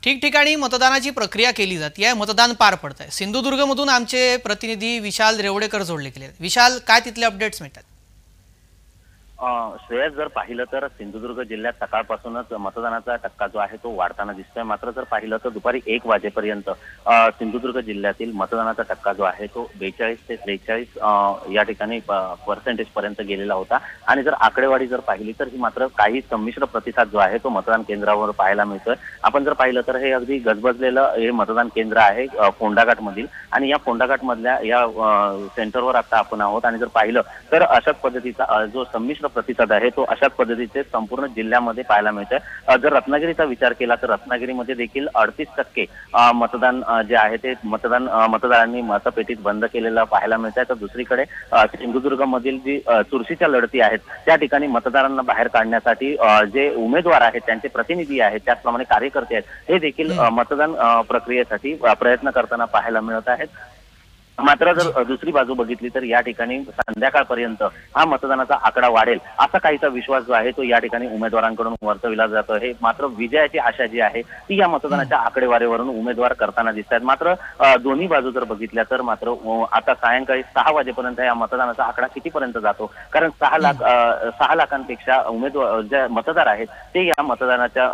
ठिकठिकाणी मतदानाची प्रक्रिया केली जाते, मतदान पार पडत आहे। सिंधुदुर्गमधून आमचे प्रतिनिधी विशाल रेवडेकर जोडले गेले। विशाल, काय तिथले अपडेट्स मिळतात? श्रेयस, जर पाहिलं तर सिंधुदुर्ग जिल्ह्यात सकाळपासूनच मतदानाचा टक्का जो आहे तो वाढताना दिसतोय। मात्र जर पाहिलं तर दुपारी 1 वाजेपर्यंत सिंधुदुर्ग जिल्ह्यातील मतदानाचा टक्का जो आहे तो 42 ते 43 या ठिकाणी पर्सेंटेज पर्यंत गेलेला होता। आणि जर आकडेवारी जर पाहिली तर ही मात्र काही संमिश्र प्रतिसाद जो आहे तो मतदान केंद्रावर पाहायला मिळतोय। आपण जर पाहिलं तर हे अगदी गजबजलेलं हे मतदान केंद्र आहे फोंडाघाट मधील, आणि या फोंडाघाट मधल्या या सेंटरवर आता आपण आहोत। आणि जर पाहिलं तर अशाच पद्धतीचा जो संमिश्र प्रतिसाद आहे तो अशाच पद्धतीचे संपूर्ण जिल्ह्यामध्ये पाहायला मिळतोय। जर रत्नागिरीचा विचार केला तर रत्नागिरीमध्ये देखील 38% मतदान जे आहे ते मतदारांनी मतपेटीत बंद केलेलं पाहायला मिळतंय। तर दुसरीकडे सिंधुदुर्ग मधील जी चुरशीच्या लढती आहेत त्या ठिकाणी मतदारांना बाहेर काढण्यासाठी जे उमेदवार आहेत, त्यांचे प्रतिनिधी आहेत, त्याचप्रमाणे कार्यकर्ते आहेत, हे देखील मतदान प्रक्रियेसाठी प्रयत्न करताना पाहायला मिळत आहेत। मात्र जर दुसरी बाजू बघितली तर या ठिकाणी संध्याकाळपर्यंत हा मतदानाचा आकडा वाढेल असा काहीसा विश्वास जो आहे तो या ठिकाणी उमेदवारांकडून वर्तविला जातो आहे। मात्र विजयाची आशा जी आहे ती या मतदानाच्या आकडेवारीवरून उमेदवार करताना दिसत आहेत। मात्र दोन्ही बाजू जर बघितल्या तर मात्र आता सायंकाळी 6 वाजेपर्यंत या मतदानाचा आकडा कितीपर्यंत जातो, कारण 6 लाखांपेक्षा उमेदवार जे मतदार आहेत ते या मतदानाच्या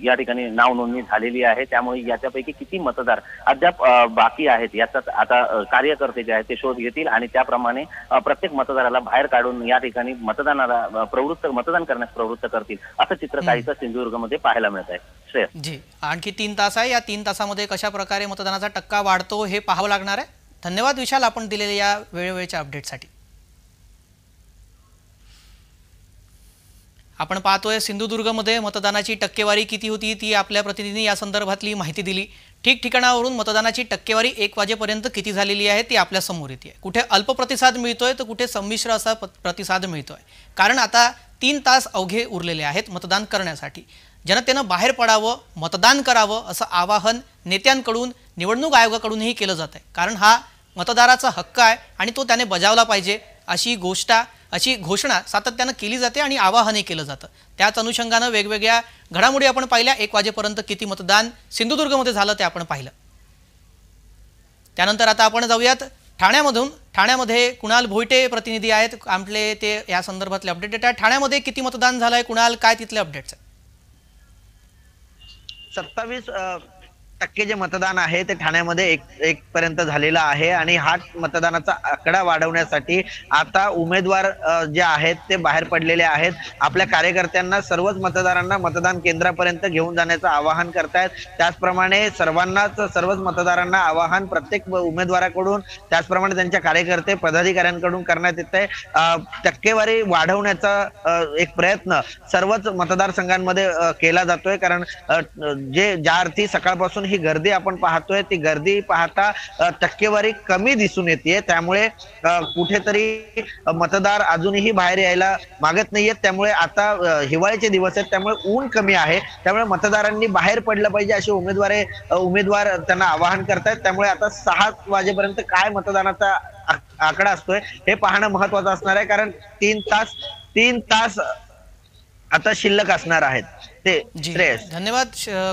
या ठिकाणी नाव नोंदणी झालेली आहे। त्यामुळे याच्यापैकी किती मतदार अद्याप बाकी आहेत याचा आता कार्यकर्ते जे आहेत ते शोध घेतील आणि त्याप्रमाणे प्रत्येक मतदाराला बाहेर काढून या ठिकाणी मतदान करण्यास प्रवृत्त करतील, असं चित्र काहीसं सिंधुदुर्गमध्ये पाहायला मिळत आहे। श्रेयस जी, आणखी 3 तास आहे। या 3 तासामध्ये कशा प्रकारे मतदानाचा टक्का वाढतो हे पाहावं लागणार आहे। धन्यवाद विशाल, आपण दिलेल्या या वेळेवेळेच्या अपडेटसाठी। आपण पाहतोय सिंधुदुर्गमध्ये मतदानाची टक्केवारी किती होती ती आपल्या प्रतिनिधींनी या संदर्भातली माहिती दिली। ठिकठिकाणावरून मतदानाची टक्केवारी 1 वाजेपर्यंत किती झालेली आहे ती आपल्या समोर येते। कुठे अल्प प्रतिसाद मिळतोय तर कुठे संमिश्र असा प्रतिसाद मिळतोय, कारण आता 3 तास अवघे उरलेले आहेत मतदान करण्यासाठी। जनतेनं बाहेर पडावं, मतदान करावं असं आवाहन नेत्यांकडून, निवडणूक आयोगाकडूनही केलं जात आहे, कारण हा मतदाराचा हक्क आहे आणि तो त्याने बजावला पाहिजे अशी घोषणा सातत्यानं केली जाते आणि आवाहनही केलं जातं। त्याच अनुषंगानं वेगवेगळ्या घडामोडी आपण पाहिल्या। 1 वाजेपर्यंत किती मतदान सिंधुदुर्गमध्ये झालं ते आपण पाहिलं। त्यानंतर आता आपण जाऊयात ठाण्यामध्ये कुणाल भोईटे प्रतिनिधी आहेत आपले, ते या संदर्भातले अपडेट देतात। ठाण्यामध्ये किती मतदान झालंय कुणाल, काय तिथले अपडेट्स आहेत? 27% जे मतदान आहे ते ठाण्यामध्ये एक पर्यंत झालेला आहे। आणि हा मतदानाचा आकडा वाढवण्यासाठी आता उमेदवार जे आहेत ते बाहेर पडलेले आहेत। आपल्या कार्यकर्त्यांना, सर्वच मतदारांना मतदान केंद्रापर्यंत घेऊन जाण्याचं आवाहन करतायत। त्याचप्रमाणे सर्वच मतदारांना आवाहन प्रत्येक उमेदवाराकडून, त्याचप्रमाणे त्यांच्या कार्यकर्ते पदाधिकाऱ्यांकडून करण्यात येत आहे। टक्केवारी वाढवण्याचा एक प्रयत्न सर्वच मतदारसंघांमध्ये केला जातोय, कारण ज्या अर्थी सकाळपासून ही गर्दी आपण पाहतोय ती गर्दी पाहता टक्केवारी कमी दिसून येते। त्यामुळे कुठेतरी मतदार अजूनही बाहेर यायला मागत नाहीयेत। त्यामुळे आता हिवाळ्याचे दिवस आहेत, त्यामुळे ऊन कमी आहे, त्यामुळे मतदारांनी बाहेर पडलं पाहिजे असे उमेदवार त्यांना आवाहन करतायत। त्यामुळे आता 6 वाजेपर्यंत काय मतदानाचा आकडा असतोय हे पाहणं महत्वाचं असणार आहे, कारण 3 तास आता शिल्लक असणार आहेत। धन्यवाद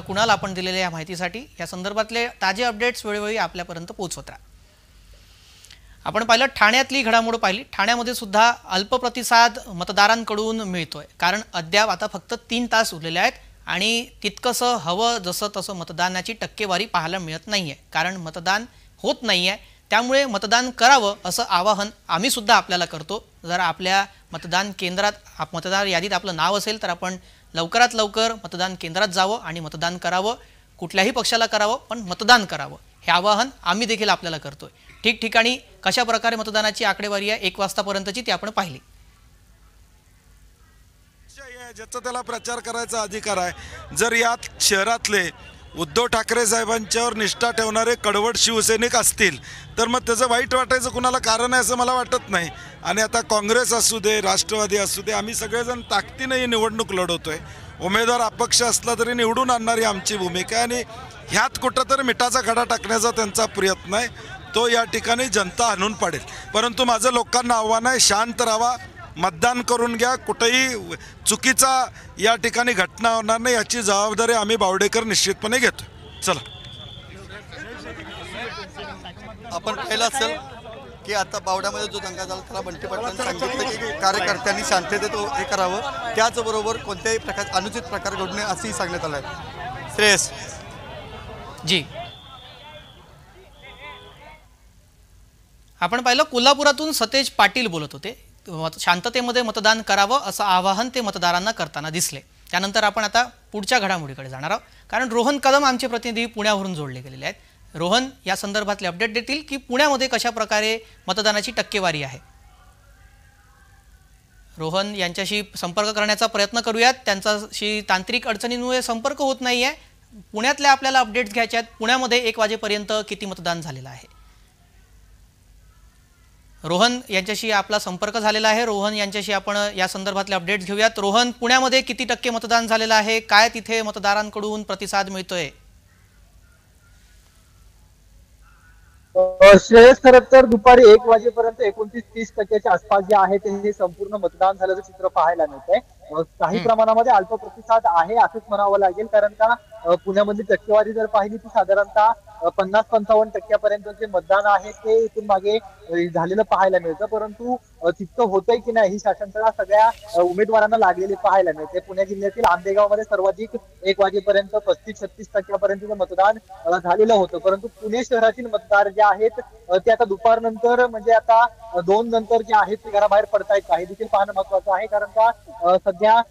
कुणाल, आपण दिलेल्या या माहितीसाठी। या संदर्भातले ताजे अपडेट्स वेळोवेळी आपल्यापर्यंत पोहोचवत राहा। आपण पाहिलं ठाण्यातली घडामोड पाहिली। ठाण्यामध्ये सुद्धा अल्प प्रतिसाद मतदारांकडून मिळतोय, कारण अद्याप आता फक्त 3 तास उरलेले आहेत आणि तितकंसं हवं जसं तसं मतदानाची टक्केवारी पाहायला मिळत नाहीये, कारण मतदान होत नाहीये। त्यामुळे मतदान करावं असं आवाहन आम्ही सुद्धा आपल्याला करतो। जर आपल्या मतदान केंद्रात, मतदार यादीत आपलं नाव असेल तर आपण लवकरात लवकर मतदान केंद्रात जावं आणि मतदान करावं। कुठल्याही पक्षाला करावं, पण मतदान करावं हे आवाहन आम्ही देखील आपल्याला करतोय। ठिकठिकाणी कशा प्रकारे मतदानाची आकडेवारी आहे 1 वाजतापर्यंतची ती आपण पाहिली। ज्याचा त्याला प्रचार करायचा अधिकार आहे। जर यात शहरातले उद्धव ठाकरे साहेबांच्यावर निष्ठा ठेवणारे कडवट शिवसैनिक असतील तर मग त्याचं वाईट वाटायचं कुणाला कारण आहे असं मला वाटत नाही। आणि आता काँग्रेस असू दे, राष्ट्रवादी असू दे, आम्ही सगळेजण ताकदीने ही निवडणूक लढवतोय। उमेदवार अपक्ष असला तरी निवडून आणणारी आमची भूमिका आहे आणि ह्यात कुठंतरी मिठाचा खडा टाकण्याचा त्यांचा प्रयत्न आहे, तो या ठिकाणी जनता आणून पाडेल। परंतु माझं लोकांना आव्हान आहे, शांत राहा, मतदान करून घ्या, कुठेही चुकीचा या ठिकाणी घटना होणार नाही याची जबाबदारी आम्ही बावडेकर निश्चितपणे घेतो. चला. आपण पाहिलं असेल की आता बावड्यामध्ये जो दंगा झाला त्याला बंटी पाटलांनी सांगितलं की कार्यकर्त्यांनी शांततेत हे करावं, त्याचबरोबर कोणत्याही प्रकार अनुचित प्रकार घडू नये असंही सांगण्यात आलं आहे. श्रेयस जी, आपण पाहिलं कोल्हापुरातून सतेज पाटील बोलत होते. शांततेमध्ये मतदान करावं असं आवाहन ते मतदारांना करताना दिसले. त्यानंतर आपण आता पुढच्या घडामोडीकडे जाणार आहोत, कारण रोहन कदम आमचे प्रतिनिधी पुण्यावरून जोडले गेलेले आहेत. रोहन या संदर्भातले अपडेट देतील की पुण्यामध्ये कशा प्रकारे मतदानाची टक्केवारी आहे. रोहन यांच्याशी संपर्क करण्याचा प्रयत्न करूयात. त्यांच्याशी तांत्रिक अडचणींमुळे संपर्क होत नाहीये. पुण्यातल्या आपल्याला अपडेट्स घ्यायचे आहेत. पुण्यामध्ये 1 वाजेपर्यंत किती मतदान झालेलं आहे. रोहन यांच्याशी आपला संपर्क झालेला आहे. रोहन यांच्याशी आपण या संदर्भातले अपडेट्स घेऊयात. रोहन, पुण्यामध्ये किती टक्के मतदान झालेलं आहे, काय तिथे मतदारांकडून प्रतिसाद मिळतोय? श्रेयस, खरं तर दुपारी 1 वाजेपर्यंत 29-30% आसपास जे आहे ते हे संपूर्ण मतदान झाल्याचं चित्र पाहायला मिळतंय. काही प्रमाणामध्ये अल्प प्रतिसाद आहे असंच म्हणावं लागेल, कारण का पुण्यामधली टक्केवारी जर पाहिली ती साधारणतः 50-55% पर्यंत जे मतदान आहे ते इथून मागे झालेलं पाहायला मिळतं. परंतु तितकं होतंय की नाही ही शासनकळा सगळ्या उमेदवारांना लागलेली पाहायला मिळते. पुणे जिल्ह्यातील आंबेगावमध्ये सर्वाधिक 1 वाजेपर्यंत 35-36% मतदान झालेलं होतं. परंतु पुणे शहरातील मतदार जे आहेत ते आता दुपारनंतर म्हणजे आता 2 नंतर जे आहेत ते घराबाहेर पडतायत का हे देखील पाहणं महत्वाचं आहे, कारण का सध्या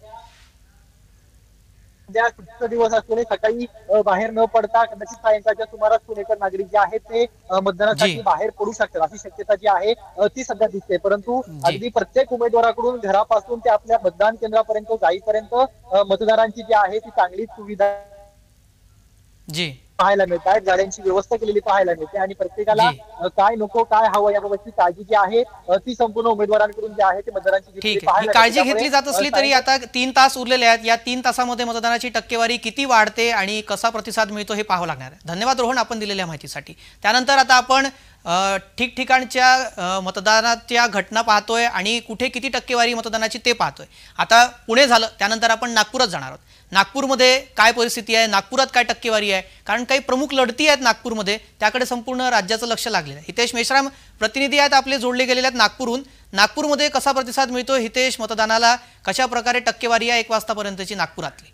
सुट्टीचा दिवस असल्याने सकाळी बाहेर न पडता कदाचित सायंकाळच्या सुमारास पुणेकर नागरिक जे आहेत ते मतदानासाठी बाहेर पडू शकतात अशी शक्यता जी आहे ती सध्या दिसते. परंतु अगदी प्रत्येक उमेदवाराकडून घरापासून ते आपल्या मतदान केंद्रापर्यंत जाईपर्यंत मतदारांची जी आहे ती चांगली सुविधा पाहायला मिळत आहे. गाड्यांची व्यवस्था केलेली पाहायला मिळते आणि प्रत्येकाला काय नको काय हवं याबाबतची काळजी जी आहे ती संपूर्ण उमेदवारांकडून जी आहे ते मतदारांची काळजी घेतली जात असली तरी आता 3 तास उरलेले आहेत. या 3 तासामध्ये मतदानाची टक्केवारी किती वाढते आणि कसा प्रतिसाद मिळतो हे पाहावं लागणार आहे. धन्यवाद रोहन आपण दिलेल्या माहितीसाठी. त्यानंतर आता आपण ठिकठिकाणच्या मतदानाच्या घटना पाहतोय आणि कुठे किती टक्केवारी मतदानाची ते पाहतोय. आता पुणे झालं, त्यानंतर आपण नागपुरात जाणार आहोत. नागपूरमध्ये काय परिस्थिती आहे, नागपुरात काय टक्केवारी आहे, कारण काही प्रमुख लढती आहेत नागपूरमध्ये, त्याकडे संपूर्ण राज्याचं लक्ष लागलेलं आहे. हितेश मेश्राम प्रतिनिधी आहेत आपले जोडले गेलेले आहेत नागपूरहून. नागपूरमध्ये कसा प्रतिसाद मिळतो हितेश, मतदानाला कशा प्रकारे टक्केवारी आहे 1 वाजतापर्यंतची नागपुरातली?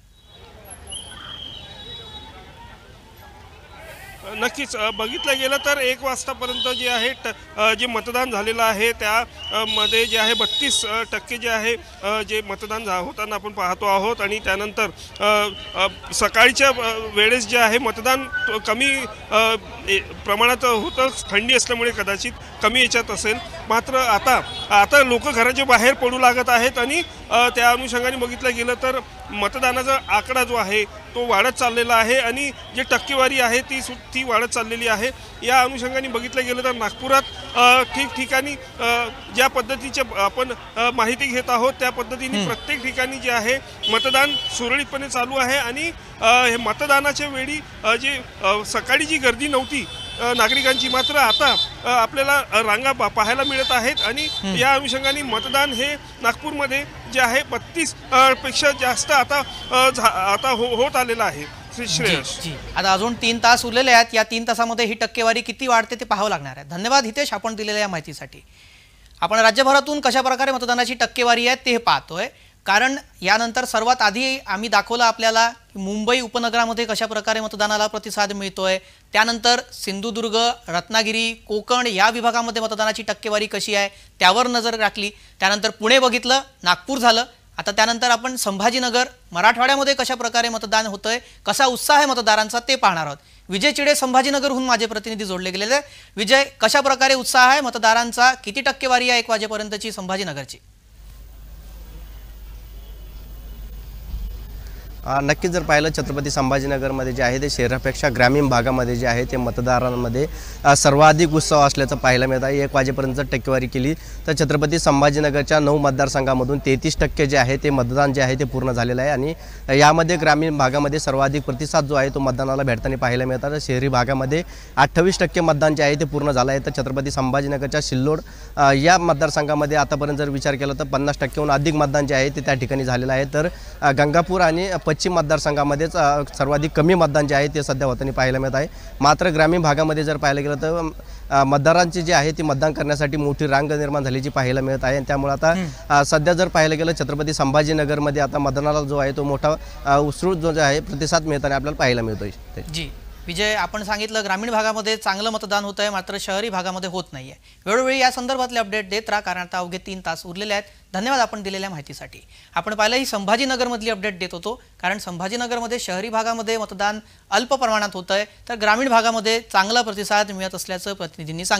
नक्कीच बघितलं गेलं तर 1 वाजतापर्यंत जे आहे जे मतदान झालेलं आहे त्यामध्ये जे आहे 32% जे आहे जे मतदान होताना आपण पाहतो आहोत. आणि त्यानंतर सकाळच्या वेळेस जे आहे मतदान कमी प्रमाणात होतं, थंडी असल्यामुळे कदाचित कमी याच्यात असेल. मात्र आता लोक घराच्या बाहेर पडू लागत आहेत आणि त्या अनुषंगाने बघितलं गेलं तर मतदानाचा आकडा जो आहे तो वाढत चाललेला आहे आणि जी टक्केवारी आहे ती वाढत चाललेली आहे. या अनुषंगाने बघितलं गेलं तर नागपुरात ठिकठिकाणी ज्या पद्धतीचे आपण माहिती घेत आहोत त्या पद्धतीने प्रत्येक ठिकाणी जे आहे मतदान सुरळीतपणे चालू आहे. आणि हे मतदानाच्या वेळी जे सकाळी जी गर्दी नव्हती नागरिकांची, मात्र आता आपल्याला रांगा पाहायला मिळत आहेत. आणि या अनुषंगाने मतदान हे नागपूरमध्ये जे आहे 32 पेक्षा जास्त आता होत आलेलं आहे. आता अजून 3 तास उरलेले आहेत. या 3 तासामध्ये ही टक्केवारी किती वाढते ते पाहावं लागणार आहे. धन्यवाद हितेश आपण दिलेल्या या माहितीसाठी. आपण राज्यभरातून कशा प्रकारे मतदानाची टक्केवारी आहे ते पाहतोय, कारण यानंतर सर्वात आधी आम्ही दाखवलं आपल्याला मुंबई उपनगरामध्ये कशा प्रकारे मतदानाला प्रतिसाद मिळतोय. त्यानंतर सिंधुदुर्ग, रत्नागिरी, कोकण या विभागामध्ये मतदानाची टक्केवारी कशी आहे त्यावर नजर राखली. त्यानंतर पुणे बघितलं, नागपूर झालं. आता त्यानंतर आपण संभाजीनगर, मराठवाड्यामध्ये कशा प्रकारे मतदान होतंय, कसा उत्साह आहे मतदारांचा ते पाहणार आहोत. विजय चिडे संभाजीनगरहून माझे प्रतिनिधी जोडले गेलेले. विजय, कशा प्रकारे उत्साह आहे मतदारांचा, किती टक्केवारी आहे 1 वाजेपर्यंतची संभाजीनगरची? नक्कीच जर पाहिलं छत्रपती संभाजीनगरमध्ये जे आहे ते शहरापेक्षा ग्रामीण भागामध्ये जे आहे ते मतदारांमध्ये सर्वाधिक उत्साह असल्याचं पाहायला मिळत आहे. 1 वाजेपर्यंत टक्केवारी केली तर छत्रपती संभाजीनगरच्या 9 मतदारसंघामधून 33% जे आहे ते मतदान जे आहे ते पूर्ण झालेलं आहे आणि यामध्ये ग्रामीण भागामध्ये सर्वाधिक प्रतिसाद जो आहे तो मतदानाला भेटताना पाहायला मिळतात. शहरी भागामध्ये 28% मतदान जे आहे ते पूर्ण झालं आहे. तर छत्रपती संभाजीनगरच्या सिल्लोड या मतदारसंघामध्ये आतापर्यंत जर विचार केला तर 50%हून अधिक मतदान जे आहे ते त्या ठिकाणी झालेलं आहे. तर गंगापूर आणि पश्चिम मतदारसंघामध्येच सर्वाधिक कमी मतदान जे आहे ते सध्या होताना पाहायला मिळत आहे. मात्र ग्रामीण भागामध्ये जर पाहायला गेलं तर मतदारांची जी आहे ती मतदान करण्यासाठी मोठी रांग निर्माण झाल्याची पाहायला मिळत आहे. त्यामुळे आता सध्या जर पाहायला गेलं छत्रपती संभाजीनगरमध्ये आता मतदानाला जो आहे तो मोठा उत्स्फूर्त जो आहे प्रतिसाद मिळताना आपल्याला पाहायला मिळतोय. जी विजय, आपण सांगितलं ग्रामीण भागामध्ये चांगलं मतदान होत आहे, मात्र शहरी भागामध्ये होत नाहीये. वेळोवेळी या संदर्भातले अपडेट देत राहा, कारण आता अवघे 3 तास उरलेले आहेत. धन्यवाद आपण दिलेल्या माहितीसाठी. आपण पाहिलं ही संभाजीनगरमधली अपडेट देत होतो, कारण संभाजीनगरमध्ये शहरी भागामध्ये मतदान अल्प प्रमाणात होत आहे, तर ग्रामीण भागामध्ये चांगला प्रतिसाद मिळत असल्याचं प्रतिनिधींनी सांगितलं.